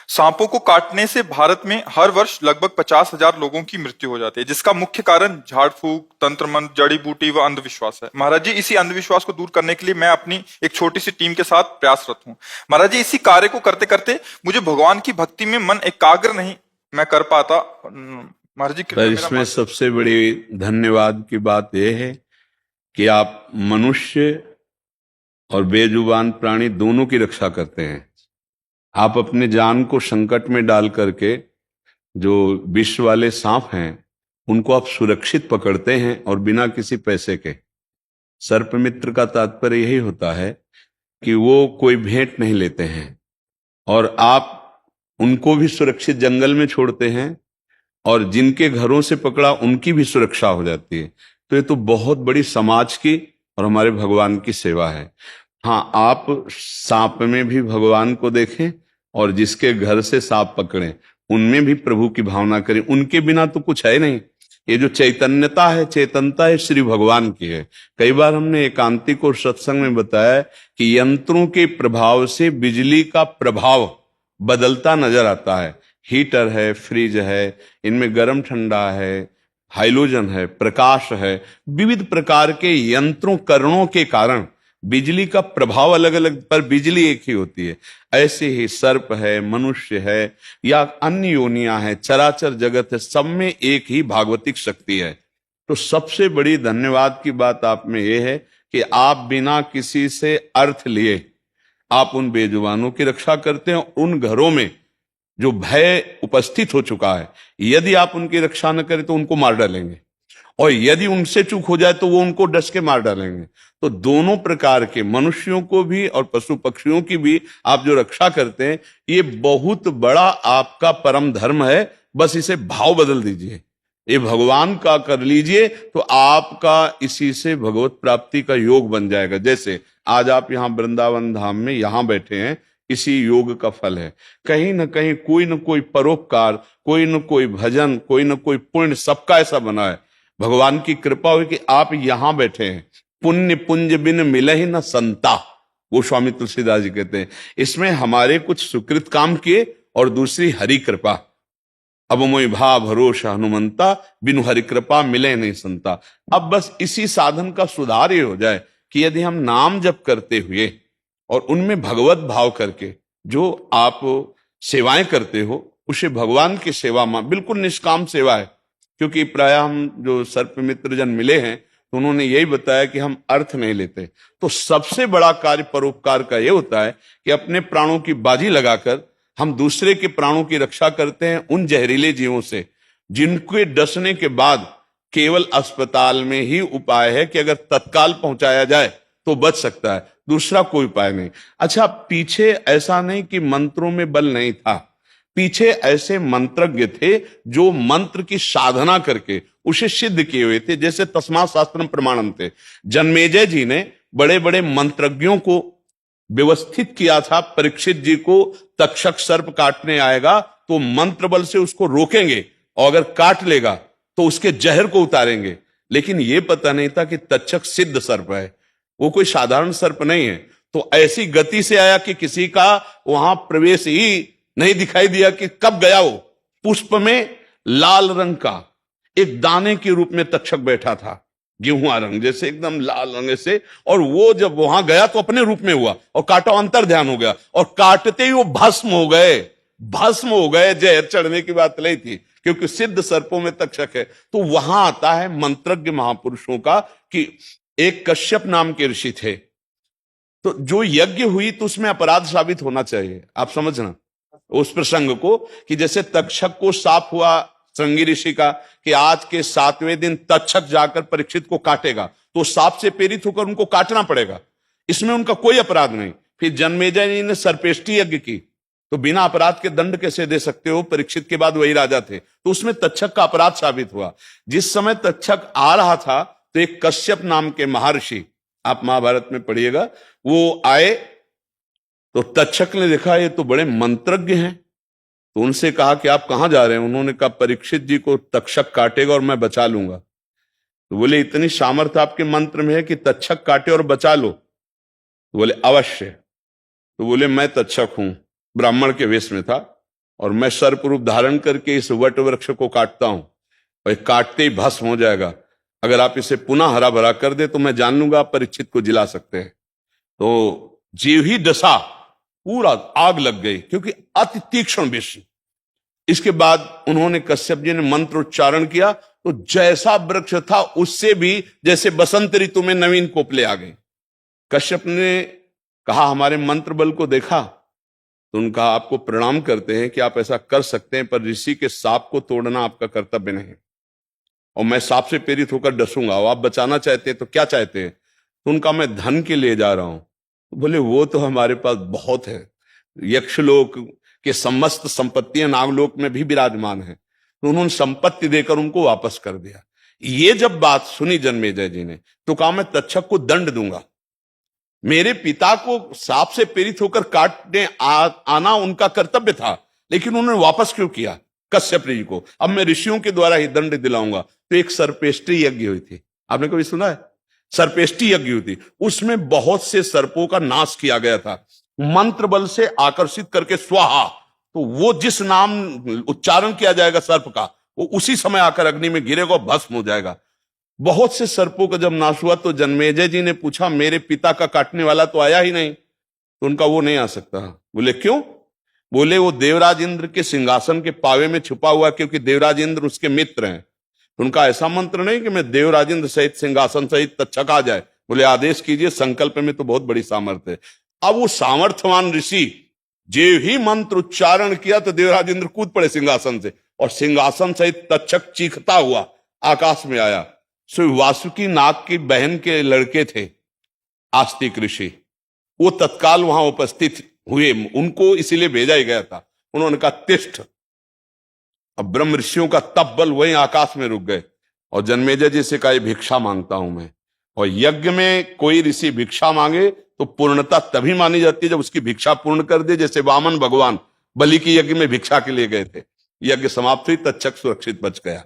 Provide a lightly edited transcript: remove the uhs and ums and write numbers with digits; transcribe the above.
सांपों को काटने से भारत में हर वर्ष लगभग 50,000 लोगों की मृत्यु हो जाती है, जिसका मुख्य कारण झाड़ फूक, तंत्र मंत्र, जड़ी बूटी व अंधविश्वास है। महाराज जी, इसी अंधविश्वास को दूर करने के लिए मैं अपनी एक छोटी सी टीम के साथ प्रयासरत हूँ। महाराज जी, इसी कार्य को करते करते मुझे भगवान की भक्ति में मन एकाग्र नहीं मैं कर पाता। महाराज जी, पर इसमें सबसे बड़ी धन्यवाद की बात यह है कि आप मनुष्य और बेजुबान प्राणी दोनों की रक्षा करते हैं। आप अपने जान को संकट में डाल करके जो विष वाले सांप हैं उनको आप सुरक्षित पकड़ते हैं और बिना किसी पैसे के। सर्प मित्र का तात्पर्य यही होता है कि वो कोई भेंट नहीं लेते हैं और आप उनको भी सुरक्षित जंगल में छोड़ते हैं और जिनके घरों से पकड़ा उनकी भी सुरक्षा हो जाती है। तो ये तो बहुत बड़ी समाज की और हमारे भगवान की सेवा है। हाँ, आप सांप में भी भगवान को देखें और जिसके घर से सांप पकड़े उनमें भी प्रभु की भावना करें। उनके बिना तो कुछ है नहीं। ये जो चैतन्यता है, चेतनता है, श्री भगवान की है। कई बार हमने एकांतिक और सत्संग में बताया कि यंत्रों के प्रभाव से बिजली का प्रभाव बदलता नजर आता है। हीटर है, फ्रिज है, इनमें गर्म ठंडा है, हाइलोजन है, प्रकाश है, विविध प्रकार के यंत्रों करणों के कारण बिजली का प्रभाव अलग अलग, पर बिजली एक ही होती है। ऐसे ही सर्प है, मनुष्य है या अन्य योनियां है, चराचर जगत है, सब में एक ही भागवतिक शक्ति है। तो सबसे बड़ी धन्यवाद की बात आप में यह है कि आप बिना किसी से अर्थ लिए आप उन बेजुबानों की रक्षा करते हैं। उन घरों में जो भय उपस्थित हो चुका है, यदि आप उनकी रक्षा न करें तो उनको मार डालेंगे, और यदि उनसे चूक हो जाए तो वो उनको डस के मार डालेंगे। तो दोनों प्रकार के मनुष्यों को भी और पशु पक्षियों की भी आप जो रक्षा करते हैं, ये बहुत बड़ा आपका परम धर्म है। बस इसे भाव बदल दीजिए, ये भगवान का कर लीजिए, तो आपका इसी से भगवत प्राप्ति का योग बन जाएगा। जैसे आज आप यहाँ वृंदावन धाम में यहाँ बैठे हैं, इसी योग का फल है। कहीं ना कहीं कोई न कोई परोपकार, कोई न कोई भजन, कोई न कोई पुण्य, सबका ऐसा बना है। भगवान की कृपा हुई कि आप यहां बैठे हैं। पुण्य पुंज बिन मिले ही न संता, वो स्वामी तुलसीदास जी कहते हैं। इसमें हमारे कुछ सुकृत काम किए और दूसरी हरि कृपा। अब मोहि भा भरोसा हनुमंता, बिनु हरि कृपा मिले नहीं संता। अब बस इसी साधन का सुधार ये हो जाए कि यदि हम नाम जप करते हुए और उनमें भगवत भाव करके जो आप सेवाएं करते हो, उसे भगवान की सेवा में बिल्कुल निष्काम सेवा है। क्योंकि प्राय हम जो सर्प मित्र जन मिले हैं तो उन्होंने यही बताया कि हम अर्थ नहीं लेते। तो सबसे बड़ा कार्य परोपकार का यह होता है कि अपने प्राणों की बाजी लगाकर हम दूसरे के प्राणों की रक्षा करते हैं उन जहरीले जीवों से, जिनके डसने के बाद केवल अस्पताल में ही उपाय है कि अगर तत्काल पहुंचाया जाए तो बच सकता है, दूसरा कोई उपाय नहीं। अच्छा, पीछे ऐसा नहीं कि मंत्रों में बल नहीं था, पीछे ऐसे मंत्रज्ञ थे जो मंत्र की साधना करके उसे सिद्ध किए हुए थे। जैसे तस्मात् शास्त्रम प्रमाणम थे, जन्मेजय जी ने बड़े बड़े मंत्रज्ञों को व्यवस्थित किया था। परीक्षित जी को तक्षक सर्प काटने आएगा तो मंत्र बल से उसको रोकेंगे, और अगर काट लेगा तो उसके जहर को उतारेंगे। लेकिन यह पता नहीं था कि तक्षक सिद्ध सर्प है, वो कोई साधारण सर्प नहीं है। तो ऐसी गति से आया कि किसी का वहां प्रवेश ही नहीं दिखाई दिया कि कब गया। वो पुष्प में लाल रंग का एक दाने के रूप में तक्षक बैठा था, गेहुआ रंग जैसे, एकदम लाल रंग से। और वो जब वहां गया तो अपने रूप में हुआ और काटा, अंतर ध्यान हो गया, और काटते ही वो भस्म हो गए, भस्म हो गए। जहर चढ़ने की बात नहीं थी, क्योंकि सिद्ध सर्पों में तक्षक है। तो वहां आता है मंत्रज्ञ महापुरुषों का कि एक कश्यप नाम के ऋषि थे, तो जो यज्ञ हुई तो उसमें अपराध साबित होना चाहिए। आप समझना उस प्रसंग को कि जैसे तक्षक को साफ हुआ श्रृंगी ऋषि का कि आज के 7वें दिन तक्षक जाकर परीक्षित को काटेगा, तो साप से प्रेरित होकर उनको काटना पड़ेगा। इसमें उनका कोई अपराध नहीं। फिर जन्मेजय जी ने सर्पेष्टि यज्ञ की, तो बिना अपराध के दंड कैसे दे सकते हो? परीक्षित के बाद वही राजा थे, तो उसमें तक्षक का अपराध साबित हुआ। जिस समय तक्षक आ रहा था तो एक कश्यप नाम के महर्षि, आप महाभारत में पढ़िएगा, वो आए तो तक्षक ने देखा ये तो बड़े मंत्रज्ञ हैं, तो उनसे कहा कि आप कहां जा रहे हैं? उन्होंने कहा परीक्षित जी को तक्षक काटेगा और मैं बचा लूंगा। तो बोले इतनी सामर्थ्य आपके मंत्र में है कि तक्षक काटे और बचा लो? तो बोले अवश्य। तो बोले मैं तक्षक हूं, ब्राह्मण के वेश में था, और मैं सर्प रूप धारण करके इस वट वृक्ष को काटता हूं और ये काटते ही भस्म हो जाएगा। अगर आप इसे पुनः हरा भरा कर दे तो मैं जान लूंगा आप परीक्षित को जिला सकते हैं। तो जीव ही दशा पूरा आग लग गई, क्योंकि अति तीक्ष्ण विष। इसके बाद उन्होंने कश्यप जी ने मंत्र उच्चारण किया तो जैसा वृक्ष था उससे भी जैसे बसंत ऋतु में नवीन कोपले आ गए। कश्यप ने कहा हमारे मंत्र बल को देखा? तो उनका आपको प्रणाम करते हैं कि आप ऐसा कर सकते हैं, पर ऋषि के सांप को तोड़ना आपका कर्तव्य नहीं, और मैं सांप से प्रेरित होकर डसूंगा। और आप बचाना चाहते हैं तो क्या चाहते हैं? तो उनका मैं धन के लिए जा रहा हूं। तो बोले वो तो हमारे पास बहुत है, यक्षलोक के समस्त संपत्तियां नागलोक में भी विराजमान है। तो उन्होंने संपत्ति देकर उनको वापस कर दिया। ये जब बात सुनी जन्मेजय जी ने तो कहा मैं तक्षक को दंड दूंगा। मेरे पिता को सांप से प्रेरित होकर काटने आना उनका कर्तव्य था, लेकिन उन्होंने वापस क्यों किया कश्यप जी को? अब मैं ऋषियों के द्वारा ही दंड दिलाऊंगा। तो एक सर्पेष्टि यज्ञ हुई थी, आपने कभी सुना है? सर्पेष्टि यज्ञ हुई थी, उसमें बहुत से सर्पों का नाश किया गया था मंत्र बल से आकर्षित करके स्वाहा। तो वो जिस नाम उच्चारण किया जाएगा सर्प का, वो उसी समय आकर अग्नि में गिरेगा, भस्म हो जाएगा। बहुत से सर्पों का जब नाश हुआ तो जन्मेजय जी ने पूछा मेरे पिता का काटने वाला तो आया ही नहीं। तो उनका वो नहीं आ सकता। बोले क्यों? बोले वो देवराज इंद्र के सिंहासन के पावे में छुपा हुआ, क्योंकि देवराज इंद्र उसके मित्र हैं। तो उनका ऐसा मंत्र नहीं कि मैं देवराज इंद्र सहित सिंहासन सहित तक्षक आ जाए। बोले आदेश कीजिए, संकल्प में तो बहुत बड़ी सामर्थ्य है। अब वो सामर्थ्यवान ऋषि जे ही मंत्र उच्चारण किया तो देवराज इंद्र कूद पड़े सिंहासन से, और सिंहासन सहित तक्षक चीखता हुआ आकाश में आया। सो वासुकी नाग की बहन के लड़के थे आस्तिक ऋषि, वो तत्काल वहां उपस्थित हुए, उनको इसीलिए भेजा ही गया था। उन्होंने कहा तिष्ठ। अब ब्रह्म ऋषियों का तप बल वहीं आकाश में रुक गए, और जन्मेजय जी से कहा भिक्षा मांगता हूं मैं। और यज्ञ में कोई ऋषि भिक्षा मांगे तो पूर्णता तभी मानी जाती है जब उसकी भिक्षा पूर्ण कर दे। जैसे वामन भगवान बलि की यज्ञ में भिक्षा के लिए गए थे, यज्ञ समाप्त हुई, तक्षक सुरक्षित बच गया।